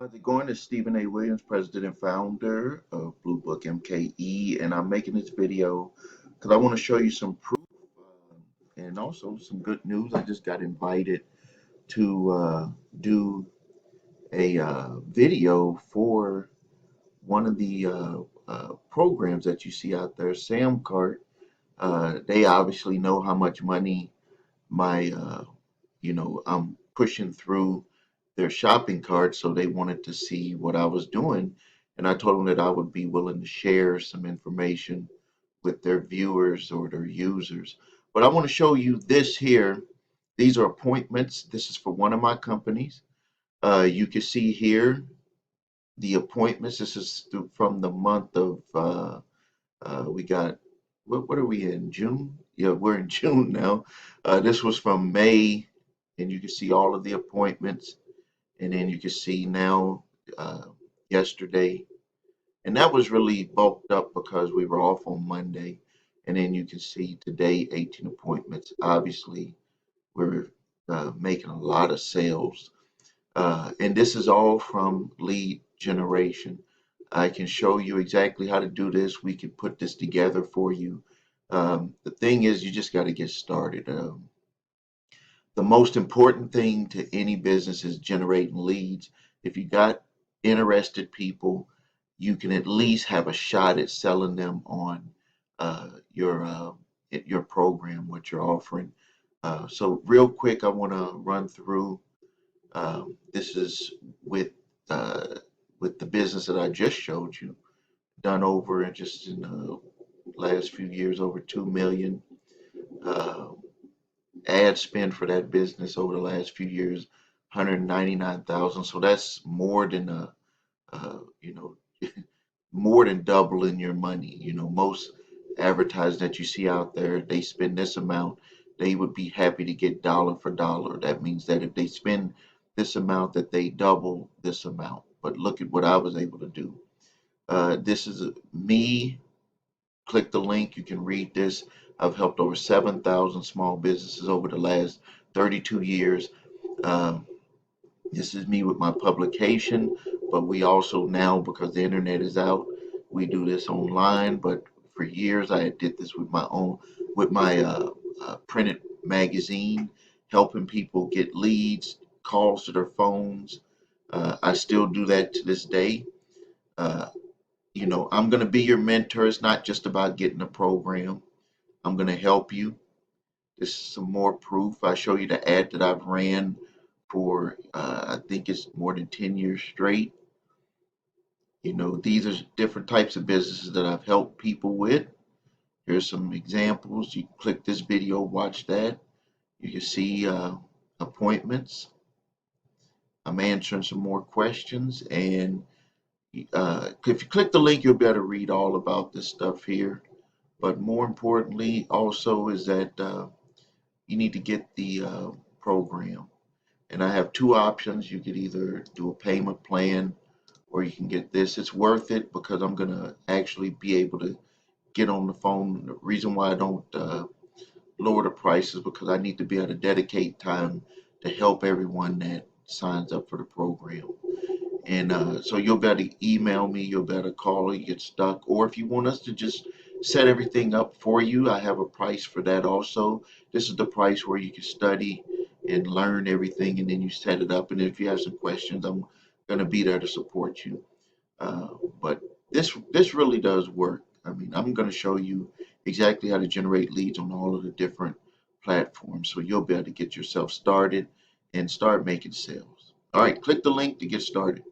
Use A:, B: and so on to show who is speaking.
A: How's it going? It's Stephen A. Williams, president and founder of Blue Book MKE, and I'm making this video because I want to show you some proof and also some good news. I just got invited to do a video for one of the programs that you see out there, Samcart. They obviously know how much money my I'm pushing through their shopping cart, so they wanted to see what I was doing, and I told them that I would be willing to share some information with their viewers or their users. But I want to show you this here. These are appointments. This is for one of my companies. You can see here the appointments. This is from the month of we got what are we in June? Yeah, we're in June now. This was from May, and you can see all of the appointments, and then you can see now uh, yesterday, and that was really bulked up because we were off on Monday, and then you can see today 18 appointments. Obviously, we're making a lot of sales, and this is all from lead generation. I can show you exactly how to do this. We can put this together for you. The thing is, you just got to get started. The most important thing to any business is generating leads. If you got interested people, you can at least have a shot at selling them on your program, what you're offering. So real quick, I want to run through. This is with uh, with the business that I just showed you, done over in just in the last few years, over 2 million. Uh, Ad spend for that business over the last few years, 199,000. So that's more than you know, more than doubling your money. Most advertising that you see out there, they spend this amount, they would be happy to get dollar for dollar. That means that if they spend this amount, that they double this amount. But look at what I was able to do. This is me. Click the link. You can read this. I've helped over 7,000 small businesses over the last 32 years. Um, this is me with my publication, but we also now, because the internet is out, we do this online. But for years, I did this with my own, with my printed magazine, helping people get leads, calls to their phones. I still do that to this day. Uh, I'm going to be your mentor. It's not just about getting a program. I'm going to help you. This is some more proof. I show you the ad that I've ran for, I think it's more than 10 years straight. These are different types of businesses that I've helped people with. Here's some examples. You can click this video, watch that. You can see appointments. I'm answering some more questions. And if you click the link, you'll be able to read all about this stuff here. But more importantly, also, is that you need to get the program. And I have two options. You could either do a payment plan or you can get this. It's worth it because I'm going to actually be able to get on the phone. The reason why I don't lower the prices because I need to be able to dedicate time to help everyone that signs up for the program. And so you'll be able to email me, you'll be able to call, you get stuck. Or if you want us to just set everything up for you, I have a price for that also. This is the price where you can study and learn everything and then you set it up. And if you have some questions, I'm going to be there to support you. Uh, but this really does work. I mean, I'm going to show you exactly how to generate leads on all of the different platforms. So you'll be able to get yourself started and start making sales. All right, click the link to get started.